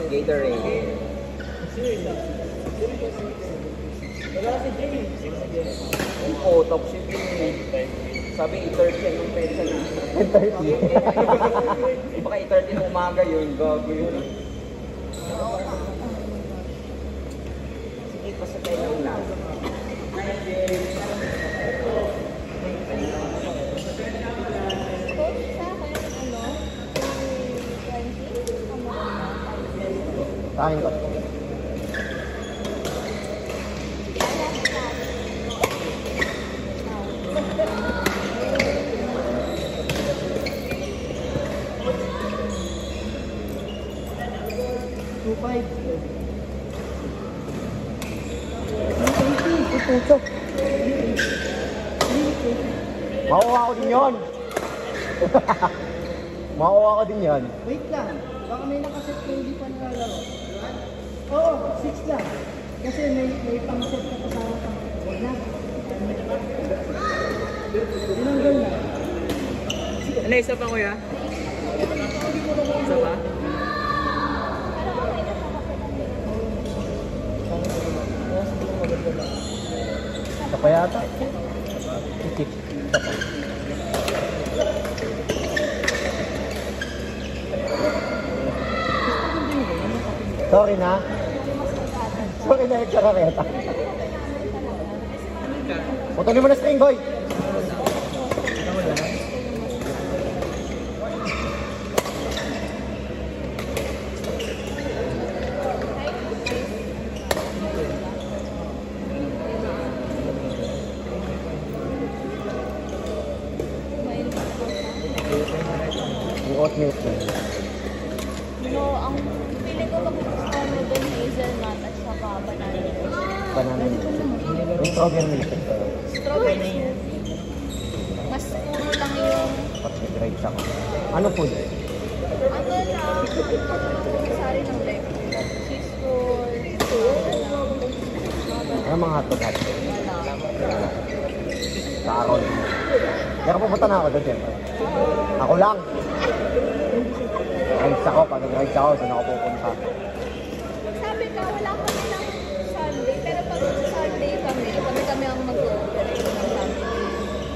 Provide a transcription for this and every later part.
Gatorade. Yung potok siya sabi 8:30 yan yung pesa na. 10:30. Baka 8:30 na umaga yun, gago yun. Sige, basta tayo lang. Kain ko. Makuha ko din yun. Makuha ko din yun. Wait lang. Baka may nakaset ko hindi pa nalalaro. Oo, 6 lang. Kasi may pang-set na kasama pang. Huwag na. Tinanggal na. Ano, isa pa kuya? Isa pa? Isa pa yata. Ikip. Isa pa. Sorry na. Sorry na yung karareta. Putulin mo na string, boy. Yung oatmeal. No, ang feeling ko magugustuhan mo doon hazelnut at saka banana. Banana milk. Yung strawberry milk. Strawberry. Mas puro lang yung Pag-grades ako. Ano food? ano lang, sari ng left. Cheese roll, Ano mga hotdog? wala. Karon. Kaya pupunta na ako doon, siyempre. Ako lang. Rides ako. Pag rides ako, saan ako pupunta? Sabi ka, wala kami ng Sunday, pero pag Sunday kami ang mag-ooperate ng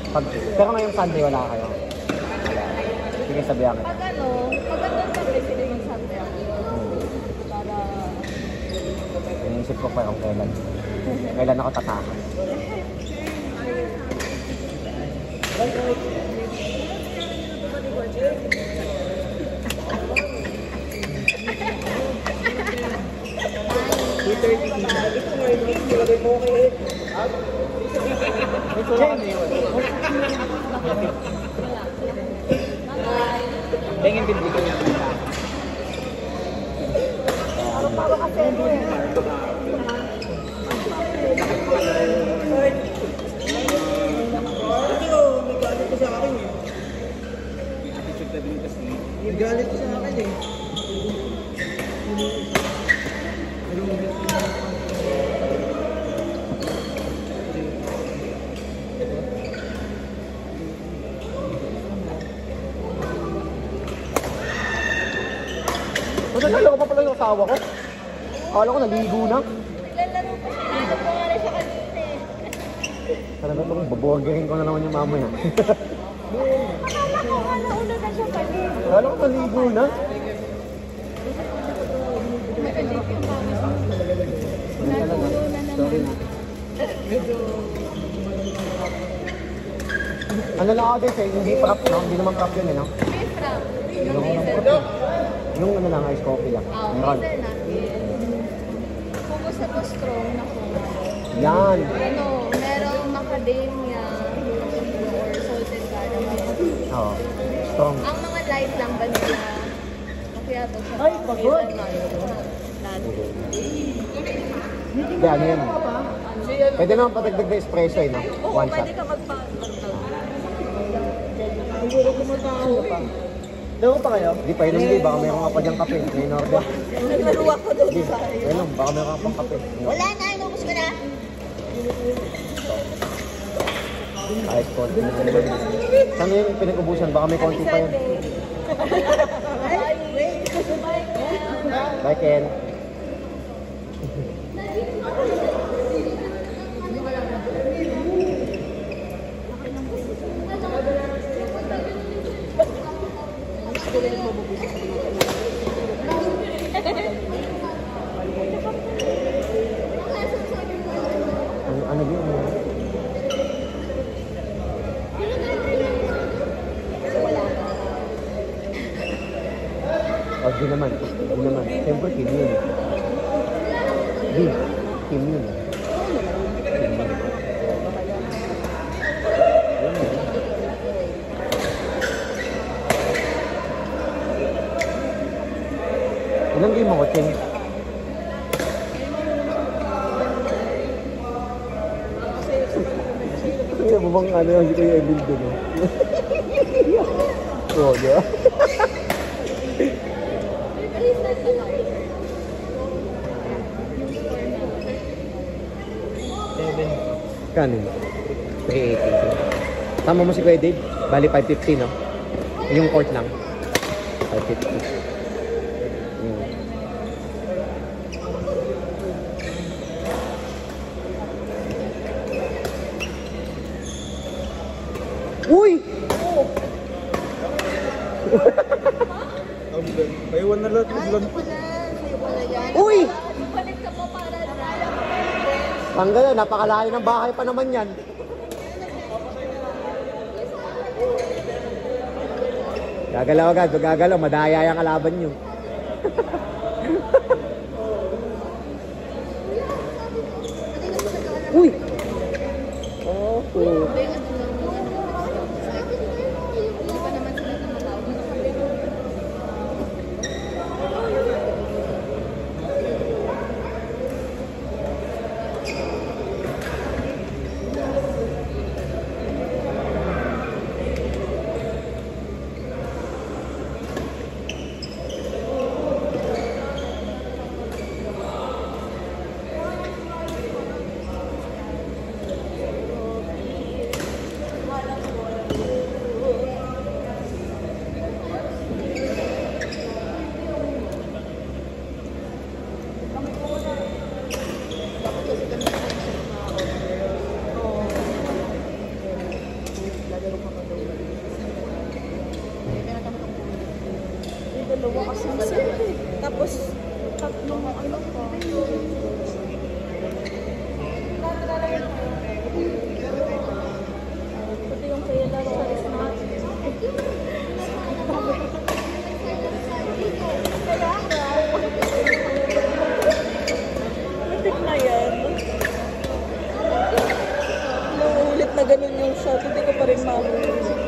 Sunday. Pero ngayong Sunday wala kayo. Wala. Sige, sabihan kita. Pag andun kami, sige mag-Sunday ako. Para, Iniisip ko pa kung kailan. Kailan ako tatakas. Tingin din dito niya. Nagalit sa akin eh. Naglalaro ko pa pala yung asawa ko. Akala ko naligo na. naglalaro pa sila. Ano po nga rin siya kanina eh. Talaga itong baborgerin ko na naman yung mamaya. Akala ko nga nauna na siya kanina. Akala ko naligo na. May ulit yung mami ko. Yan talaga. Natulo na Sorry naman. na. Ano lang ako din sa'yo, hindi prop, no? Hindi naman prop yun, eh, no? Beef wrap. Yung Yung hazelnut. Yung ano lang, ice coffee lang. Meron. Hazelnut. Kung gusto mo strong na Yan. ano, merong macadamia or salted caramel. Oo. Strong. Ang mga light lang vanilla. Macchiato sa Ay, pagod. Hindi, ano yun? Pwede naman patagdag na espresso, eh, no? Oo, One shot. pwede ka magpa. Siguro kumatao pa. Daw pa kayo? Hindi pa, yun hindi. Baka meron ka pa diyang kape. May in-order. Naglaruwa ko doon Hindi. sa Ayun, baka meron ka pang kape. Wala na, inubos ko na. Ice coffee. Saan yun yung pinag-ubusan? Baka may konti pa yun. Ay, wait. Bye, Ken. Ano yun? Oh, di naman. Di naman. Siyempre, Kim yun. Di. Kim yun. Ilang game ako, Kim? Kaya mo bang ano yung Kuya Emil doon? Oo, di ba? Kanin? 380. Tama mo si Kuya Dave? Bali 550, no? Yung court lang. 550. Uy! Paiwan na lahat. Uy! Balik ka pa para Tanggal na, napakalayo ng bahay pa naman yan. Gagalaw agad, gagalaw, madaya yung kalaban nyo. Uy! Oh, tapos tatlong ano pa. Pati yung kaya lang sa resmat. Matik na yan. Nauulit na ganun yung shot, hindi ko pa rin mamulit.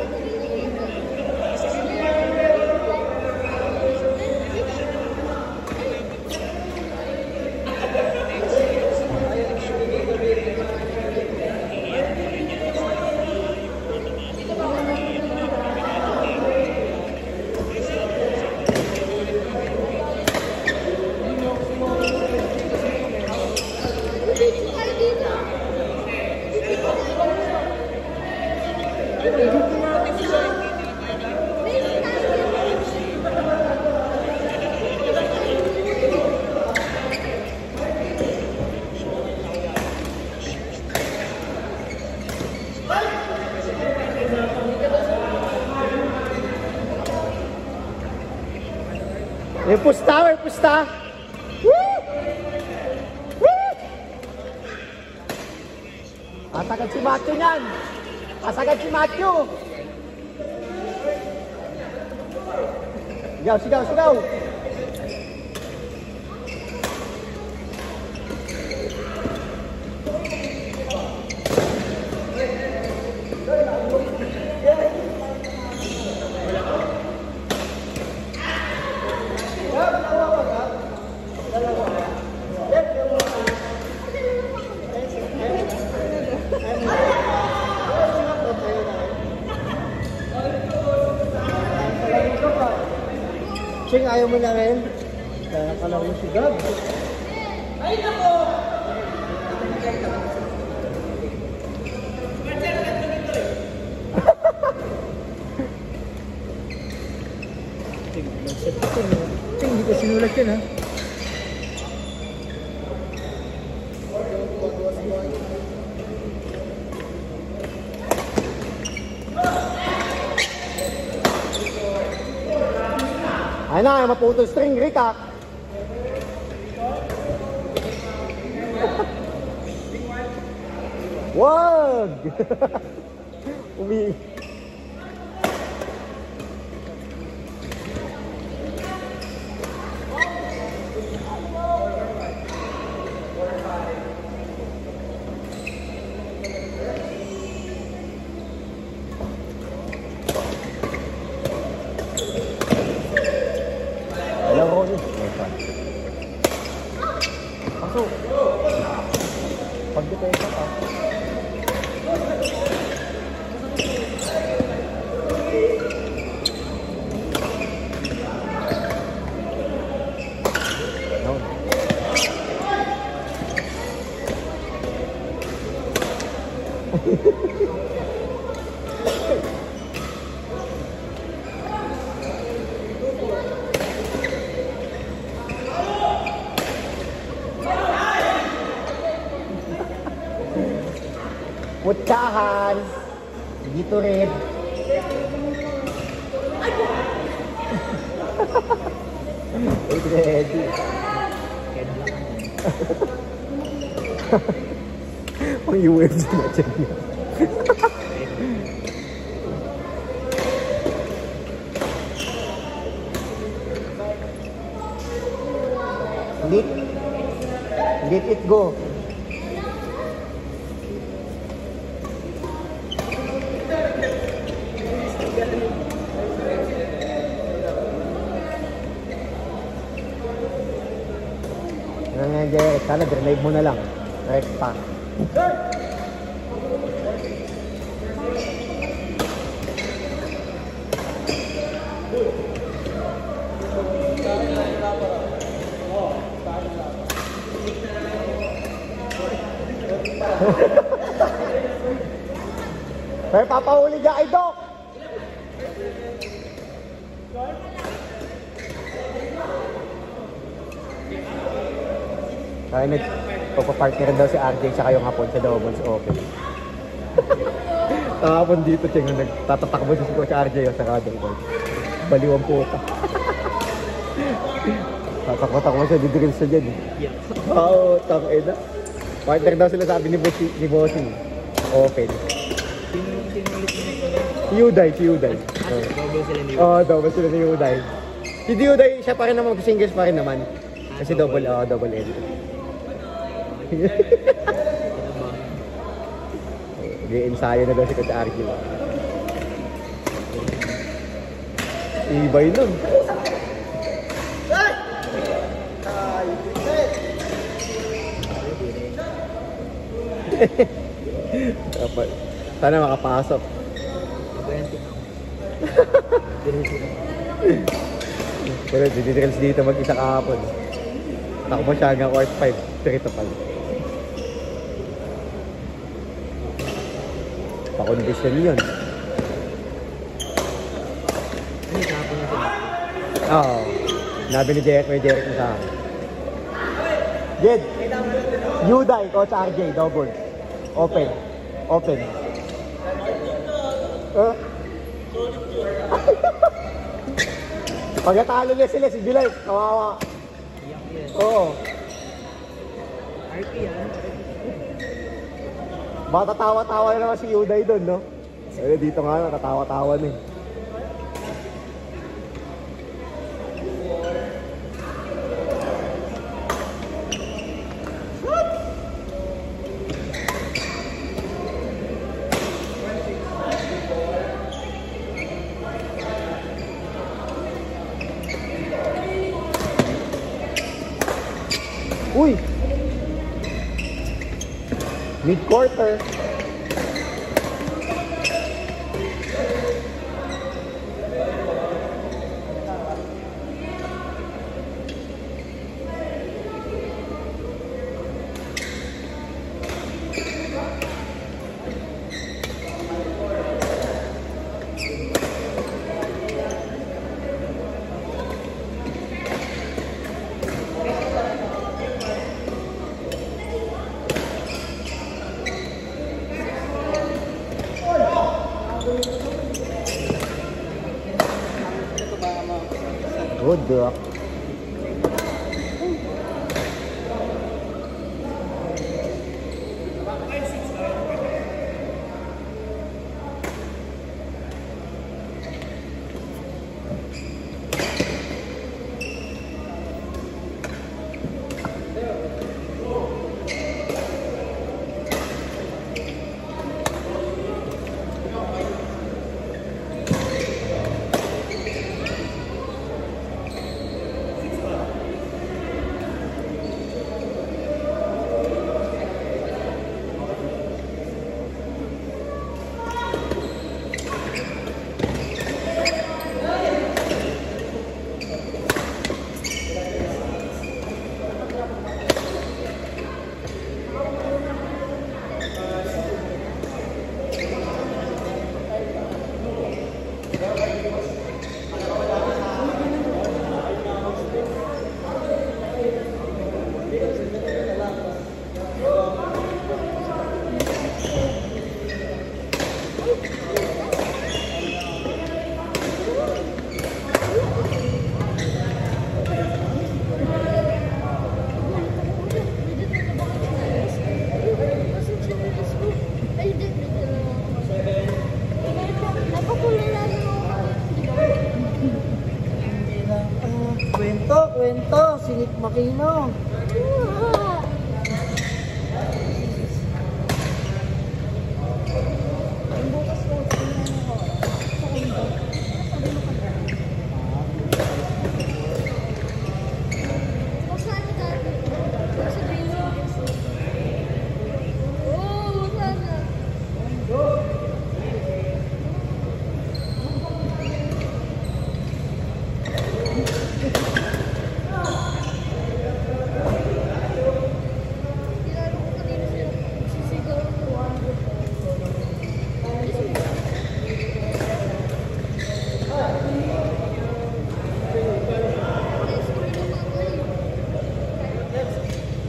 may pusta, may pusta. Woo! Woo! Asagad si Matthew niyan. Asagad si Matthew. Sigaw, sigaw, sigaw. Ching, ayaw mo na rin? Kaya ka lang mo si Gab. Ay, nako! Ching, hindi ko sinulat yun, ha? Ay na, maputol string, Rick ah. Wag! Alam ko yun. Pasok. Pag-depensa ka. Putsahan. Dito rin. Ready. Ang UFC na dyan niya. Let it go. Sana drive mo na lang. Right pa. Pero papahuli ka kay Doc. Kaya nagpapapartner daw si RJ tsaka yung hapon sa doubles open. Hapon dito siya nga nagtatatakbo si RJ sa doubles. Baliwang puta. Tatakbo-takbo siya, didrill siya dyan. Oo, tangina. Partner daw sila sabi ni Bossing. Open. Si Uday. Oo, double sila ni Uday. Si Uday, siya pa rin naman, singles pa rin naman. Kasi double L. Nag-ensayo na daw si Coach RJ. Ibay nun. Sana makapasok. Pero didrills dito mag-isa kahapon. Takbo siya hanggang court 5, 3 to 5. Pa-condition yun. Oo. Nabi ni Derek, may Derek na sa akin. Jed! Uday, Coach RJ, double. Open. Pagkatalo na sila si Bilay, kawawa. Oo. RP yan. Baka tawa-tawa na naman si Uday doon, no? Eh, dito nga na, katawa-tawa na eh. Uy! Mid-quarter. Duck. Kwento, Sinik Makino.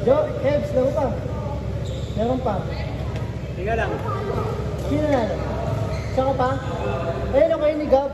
Jo, Kevs, laro pa. Meron pa. Tingnan lang. Sino na? Saka pa? Ayun, okay ni Gab.